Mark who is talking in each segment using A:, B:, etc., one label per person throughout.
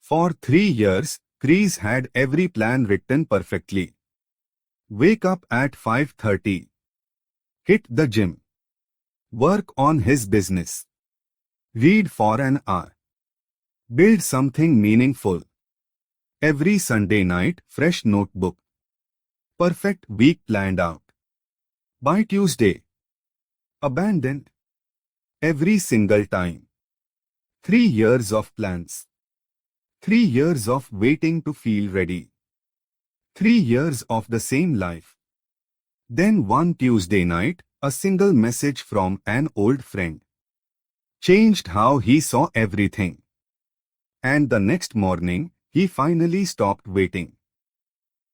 A: For 3 years, Chris had every plan written perfectly. Wake up at 5:30. Hit the gym. Work on his business. Read for an hour. Build something meaningful. Every Sunday night, fresh notebook. Perfect week planned out. By Tuesday, abandoned. Every single time. 3 years of plans. 3 years of waiting to feel ready. 3 years of the same life. Then one Tuesday night, a single message from an old friend changed how he saw everything. And the next morning, he finally stopped waiting.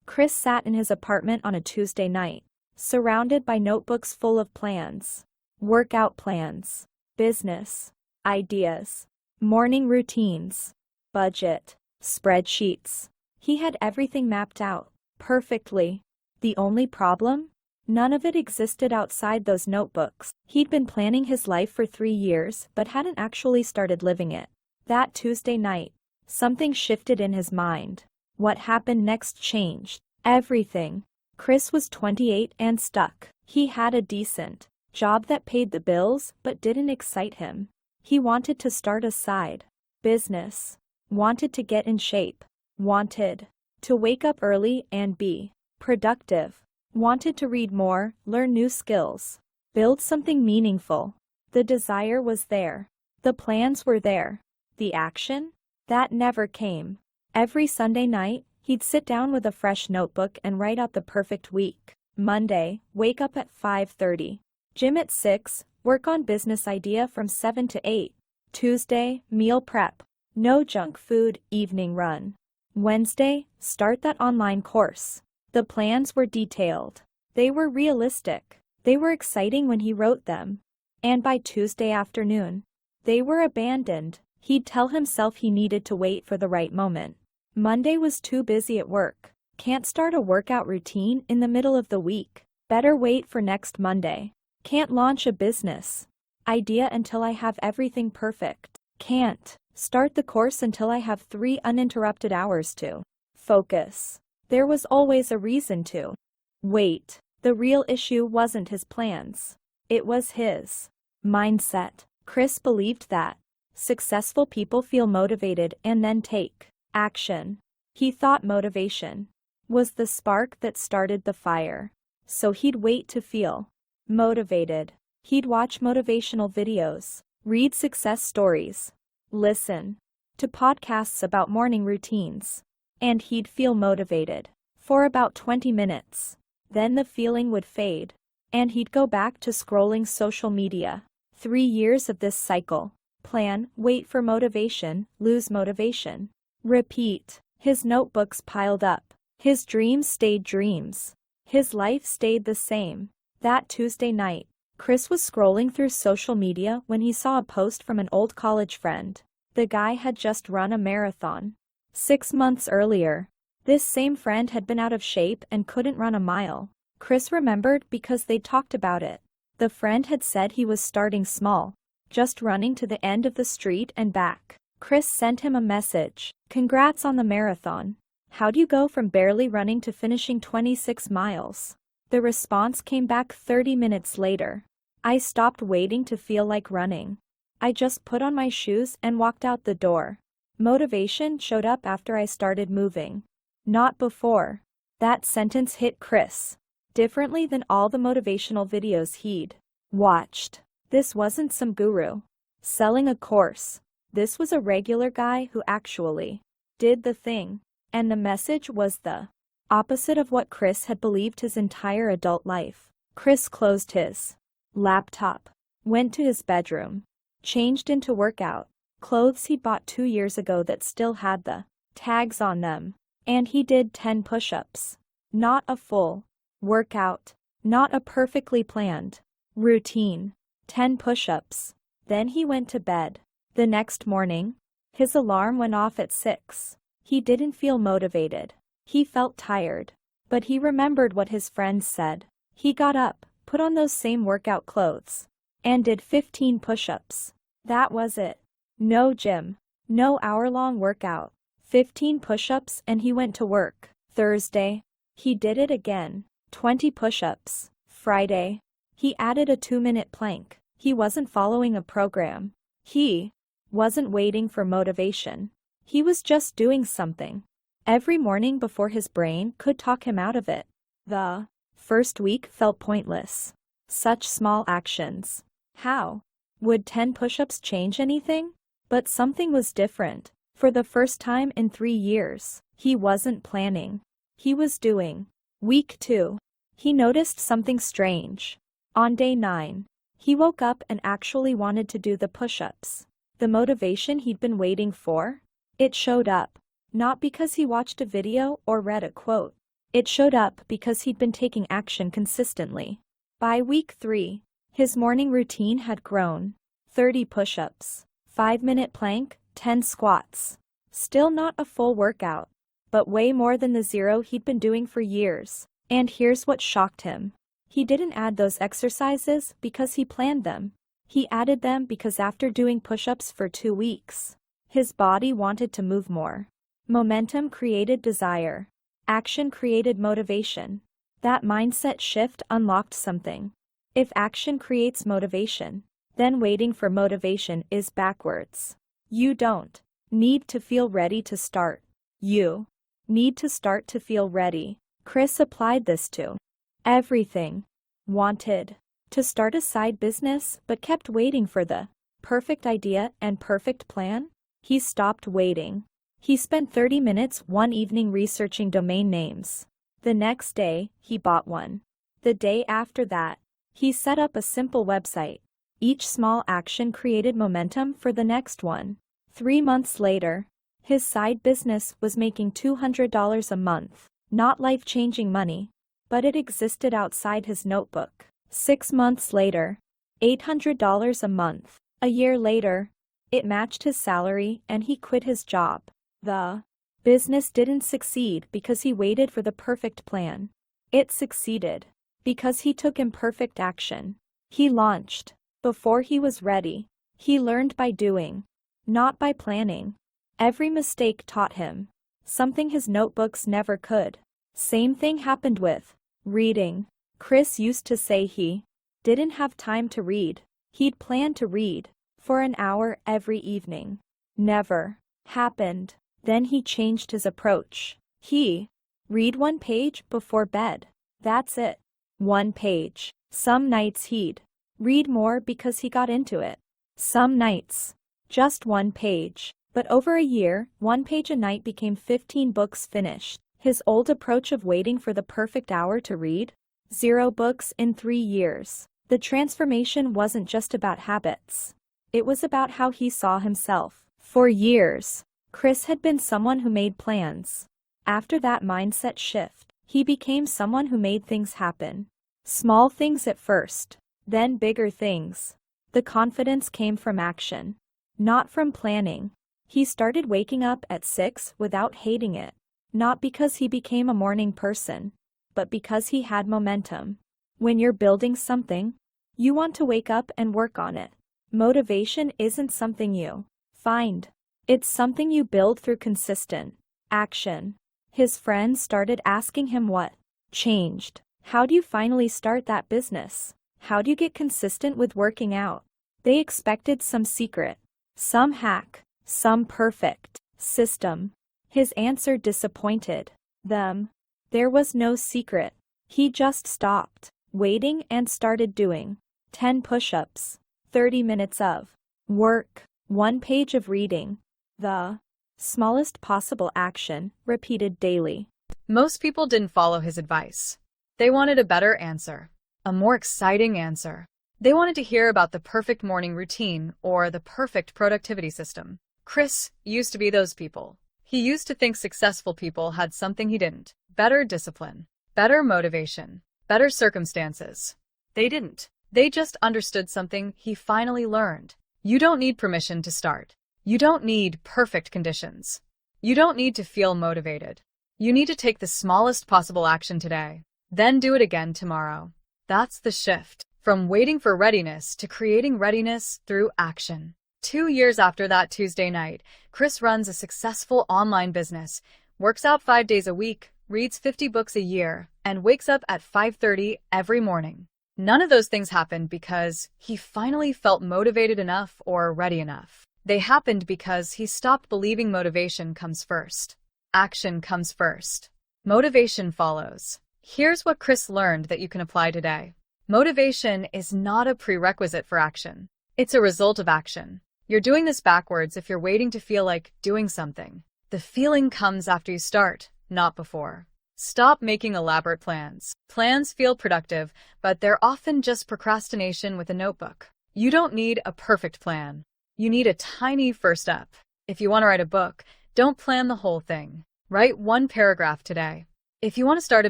B: Chris sat in his apartment on a Tuesday night, surrounded by notebooks full of plans, workout plans, business, ideas, morning routines, budget, spreadsheets. He had everything mapped out perfectly. The only problem? None of it existed outside those notebooks. He'd been planning his life for 3 years but hadn't actually started living it. That Tuesday night, something shifted in his mind. What happened next changed everything. Chris was 28 and stuck. He had a decent job that paid the bills but didn't excite him. He wanted to start a side business, wanted to get in shape, wanted to wake up early and be productive, wanted to read more, learn new skills, build something meaningful. The desire was there. The plans were there. The action? That never came. Every Sunday night, he'd sit down with a fresh notebook and write out the perfect week. Monday, wake up at 5:30. Gym at 6, work on business idea from 7 to 8. Tuesday, meal prep. No junk food, evening run. Wednesday, start that online course. The plans were detailed. They were realistic. They were exciting when he wrote them. And by Tuesday afternoon, they were abandoned. He'd tell himself he needed to wait for the right moment. Monday was too busy at work. Can't start a workout routine in the middle of the week. Better wait for next Monday. Can't launch a business idea until I have everything perfect. Can't start the course until I have 3 uninterrupted hours to focus. There was always a reason to wait. The real issue wasn't his plans. It was his mindset. Chris believed that successful people feel motivated and then take action. He thought motivation was the spark that started the fire. So he'd wait to feel motivated. He'd watch motivational videos, read success stories, listen to podcasts about morning routines, and he'd feel motivated for about 20 minutes. Then the feeling would fade, and he'd go back to scrolling social media. 3 years of this cycle. Plan, wait for motivation, lose motivation. Repeat. His notebooks piled up. His dreams stayed dreams. His life stayed the same. That Tuesday night, Chris was scrolling through social media when he saw a post from an old college friend. The guy had just run a marathon 6 months earlier. This same friend had been out of shape and couldn't run a mile. Chris remembered because they talked about it. The friend had said he was starting small, just running to the end of the street and back. Chris sent him a message. Congrats on the marathon. How'd you go from barely running to finishing 26 miles? The response came back 30 minutes later. I stopped waiting to feel like running. I just put on my shoes and walked out the door. Motivation showed up after I started moving, not before. That sentence hit Chris differently than all the motivational videos he'd watched. This wasn't some guru selling a course. This was a regular guy who actually did the thing. And the message was the opposite of what Chris had believed his entire adult life. Chris closed his laptop, went to his bedroom, changed into workout clothes he'd bought 2 years ago that still had the tags on them, and he did 10 push-ups. Not a full workout, not a perfectly planned routine. 10 push-ups. Then he went to bed. The next morning, his alarm went off at 6. He didn't feel motivated. He felt tired. But he remembered what his friends said. He got up, put on those same workout clothes, and did 15 push-ups. That was it. No gym. No hour-long workout. 15 push-ups and he went to work. Thursday, he did it again. 20 push-ups. Friday, he added a 2-minute plank. He wasn't following a program. He wasn't waiting for motivation. He was just doing something. Every morning before his brain could talk him out of it. The first week felt pointless. Such small actions. How would 10 push-ups change anything? But something was different. For the first time in 3 years, he wasn't planning. He was doing. Week 2. He noticed something strange. On day 9, he woke up and actually wanted to do the push-ups. The motivation he'd been waiting for? It showed up. Not because he watched a video or read a quote. It showed up because he'd been taking action consistently. By week 3, his morning routine had grown. 30 push-ups, 5-minute plank, 10 squats. Still not a full workout, but way more than the 0 he'd been doing for years. And here's what shocked him. He didn't add those exercises because he planned them. He added them because after doing push-ups for 2 weeks, his body wanted to move more. Momentum created desire. Action created motivation. That mindset shift unlocked something. If action creates motivation, then waiting for motivation is backwards. You don't need to feel ready to start. You need to start to feel ready. Chris applied this to everything. Wanted to start a side business but kept waiting for the perfect idea and perfect plan? He stopped waiting. He spent 30 minutes one evening researching domain names. The next day, he bought one. The day after that, he set up a simple website. Each small action created momentum for the next one. 3 months later, his side business was making $200 a month. Not life-changing money, but it existed outside his notebook. 6 months later, $800 a month. A year later, it matched his salary and he quit his job. The business didn't succeed because he waited for the perfect plan. It succeeded because he took imperfect action. He launched before he was ready. He learned by doing, not by planning. Every mistake taught him something his notebooks never could. Same thing happened with reading. Chris used to say he didn't have time to read. He'd planned to read for an hour every evening. Never happened. Then he changed his approach. He read 1 page before bed. That's it. 1 page. Some nights he'd read more because he got into it. Some nights, just 1 page. But over a year, 1 page a night became 15 books finished. His old approach of waiting for the perfect hour to read? 0 books in 3 years. The transformation wasn't just about habits. It was about how he saw himself. For years, Chris had been someone who made plans. After that mindset shift, he became someone who made things happen. Small things at first, then bigger things. The confidence came from action, not from planning. He started waking up at 6 without hating it. Not because he became a morning person, but because he had momentum. When you're building something, you want to wake up and work on it. Motivation isn't something you find. It's something you build through consistent action. His friends started asking him what changed. How do you finally start that business? How do you get consistent with working out? They expected some secret, some hack, some perfect system. His answer disappointed them. There was no secret. He just stopped waiting and started doing 10 push-ups, 30 minutes of work, 1 page of reading. The smallest possible action, repeated daily.
C: Most people didn't follow his advice. They wanted a better answer, a more exciting answer. They wanted to hear about the perfect morning routine or the perfect productivity system. Chris used to be those people. He used to think successful people had something he didn't. Better discipline, better motivation, better circumstances. They didn't. They just understood something he finally learned. You don't need permission to start. You don't need perfect conditions. You don't need to feel motivated. You need to take the smallest possible action today, then do it again tomorrow. That's the shift from waiting for readiness to creating readiness through action. 2 years after that Tuesday night, Chris runs a successful online business, works out 5 days a week, reads 50 books a year, and wakes up at 5:30 every morning. None of those things happened because he finally felt motivated enough or ready enough. They happened because he stopped believing motivation comes first. Action comes first. Motivation follows. Here's what Chris learned that you can apply today. Motivation is not a prerequisite for action. It's a result of action. You're doing this backwards if you're waiting to feel like doing something. The feeling comes after you start, not before. Stop making elaborate plans. Plans feel productive, but they're often just procrastination with a notebook. You don't need a perfect plan. You need a tiny first step. If you want to write a book, don't plan the whole thing. Write one paragraph today. If you want to start a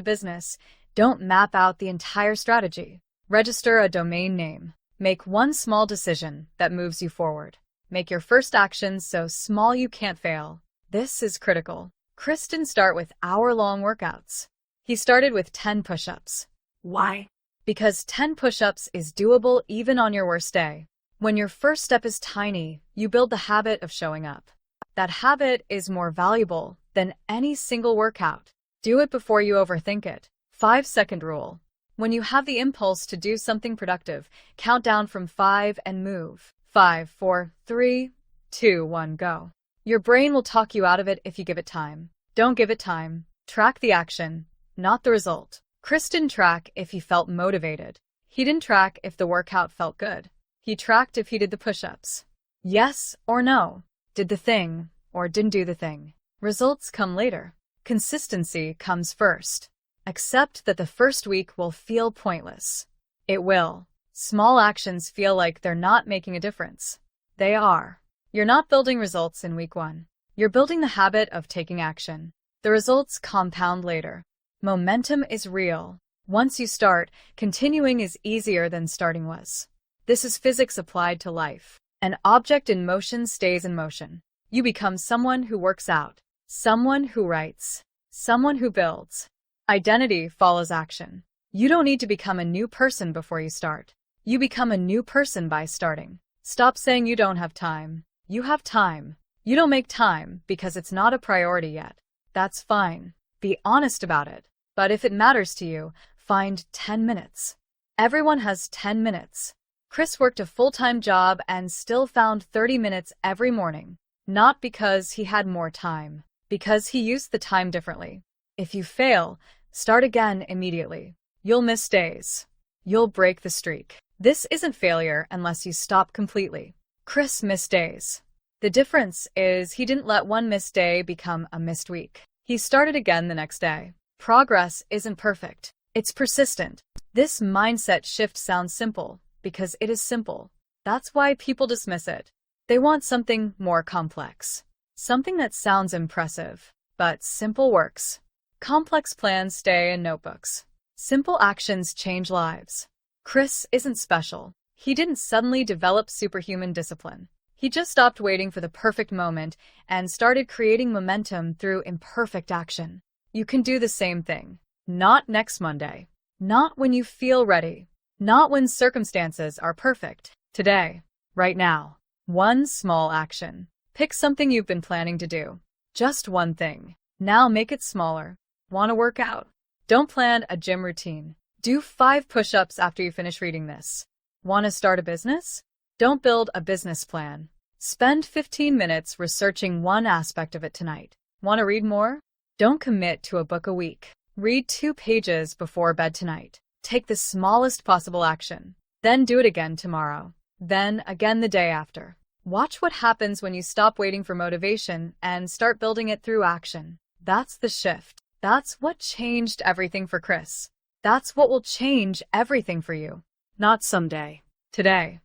C: business, don't map out the entire strategy. Register a domain name. Make one small decision that moves you forward. Make your first action so small you can't fail. This is critical. Chris didn't start with hour-long workouts. He started with 10 push-ups. Why? Because 10 push-ups is doable even on your worst day. When your first step is tiny, you build the habit of showing up. That habit is more valuable than any single workout. Do it before you overthink it. 5-second rule. When you have the impulse to do something productive, count down from 5 and move. 5, 4, 3, 2, 1, go. Your brain will talk you out of it if you give it time. Don't give it time. Track the action, not the result. Chris didn't track if he felt motivated. He didn't track if the workout felt good. He tracked if he did the push-ups. Yes or no. Did the thing or didn't do the thing. Results come later. Consistency comes first. Accept that the first week will feel pointless. It will. Small actions feel like they're not making a difference. They are. You're not building results in week 1. You're building the habit of taking action. The results compound later. Momentum is real. Once you start, continuing is easier than starting was. This is physics applied to life. An object in motion stays in motion. You become someone who works out, someone who writes, someone who builds. Identity follows action. You don't need to become a new person before you start. You become a new person by starting. Stop saying you don't have time. You have time. You don't make time because it's not a priority yet. That's fine. Be honest about it. But if it matters to you, find 10 minutes. Everyone has 10 minutes. Chris worked a full-time job and still found 30 minutes every morning. Not because he had more time, because he used the time differently. If you fail, start again immediately. You'll miss days. You'll break the streak. This isn't failure unless you stop completely. Chris missed days. The difference is he didn't let one missed day become a missed week. He started again the next day. Progress isn't perfect. It's persistent. This mindset shift sounds simple because it is simple. That's why people dismiss it. They want something more complex. Something that sounds impressive, but simple works. Complex plans stay in notebooks. Simple actions change lives. Chris isn't special. He didn't suddenly develop superhuman discipline. He just stopped waiting for the perfect moment and started creating momentum through imperfect action. You can do the same thing. Not next Monday. Not when you feel ready. Not when circumstances are perfect. Today. Right now. One small action. Pick something you've been planning to do. Just one thing. Now make it smaller. Want to work out? Don't plan a gym routine. Do 5 push-ups after you finish reading this. Want to start a business? Don't build a business plan. Spend 15 minutes researching one aspect of it tonight. Want to read more? Don't commit to a book a week. Read 2 pages before bed tonight. Take the smallest possible action. Then do it again tomorrow. Then again the day after. Watch what happens when you stop waiting for motivation and start building it through action. That's the shift. That's what changed everything for Chris. That's what will change everything for you. Not someday. Today.